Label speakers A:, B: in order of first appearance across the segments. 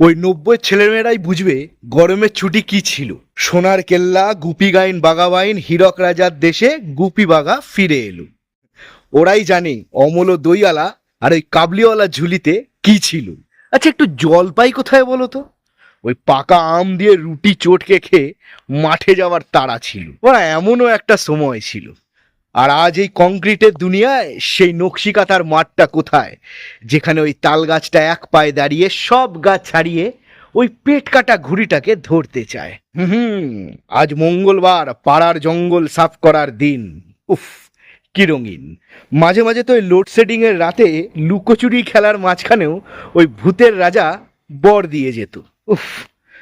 A: ওই 90 ছেলেমেয়েরাই বুঝবে গরমের ছুটি কি ছিল। সোনার কেল্লা, গুপি গাইন বাগাবাইন, হীরক রাজার দেশে গুপি বাগা ফিরে এলো। ওরাই জানে অমল দইওয়ালা আর ওই কাবলিওয়ালা ঝুলিতে কি ছিল। আচ্ছা, একটু জলপাই কোথায় বলো তো? ওই পাকা আম দিয়ে রুটি চটকে খেয়ে মাঠে যাওয়ার তাড়া ছিল। ওরা এমনও একটা সময় ছিল। আর আজ এই কংক্রিটের দুনিয়ায় সেই নকশিকাঁথার মাঠটা কোথায়, যেখানে ওই তাল গাছটা এক পায়ে দাঁড়িয়ে সব গাছ ছাড়িয়ে ওই পেট কাটা ঘুড়িটাকে ধরতে চায়। আজ মঙ্গলবার, পাড়ার জঙ্গল সাফ করার দিন। উফ, কি রঙিন। মাঝে মাঝে তো ওই লোডশেডিং এর রাতে লুকোচুরি খেলার মাঝখানেও ওই ভূতের রাজা বর দিয়ে যেত। উফ,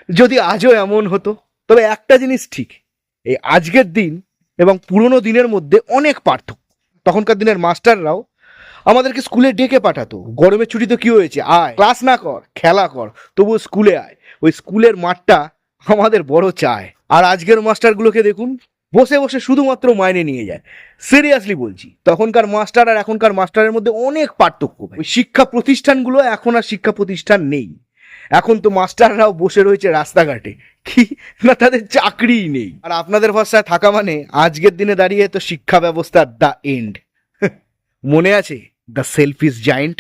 A: যদি আজও এমন হতো। তবে একটা জিনিস ঠিক, এই আজকের দিন এবং পুরোনো দিনের মধ্যে অনেক পার্থক্য। তখনকার দিনের মাস্টাররাও আমাদেরকে স্কুলে ডেকে পাঠাতো। গরমের ছুটি তো কি হয়েছে, আয়, ক্লাস না কর, খেলা কর, তবুও স্কুলে আয়। ওই স্কুলের মাঠটা আমাদের বড় চায়। আর আজকের মাস্টারগুলোকে দেখুন, বসে বসে শুধুমাত্র মাইনে নিয়ে যায়। সিরিয়াসলি বলছি, তখনকার মাস্টার আর এখনকার মাস্টারের মধ্যে অনেক পার্থক্য। ওই শিক্ষা প্রতিষ্ঠানগুলো এখন আর শিক্ষা প্রতিষ্ঠান নেই। এখন তো মাস্টাররাও বসে রয়েছে রাস্তাঘাটে, কি না তাদের চাকরিই নেই। আর আপনাদের ভরসায় থাকা মানে আজকের দিনে দাঁড়িয়ে তো শিক্ষা ব্যবস্থার দ্য এন্ড। মনে আছে দ্য সেলফিশ জায়েন্ট?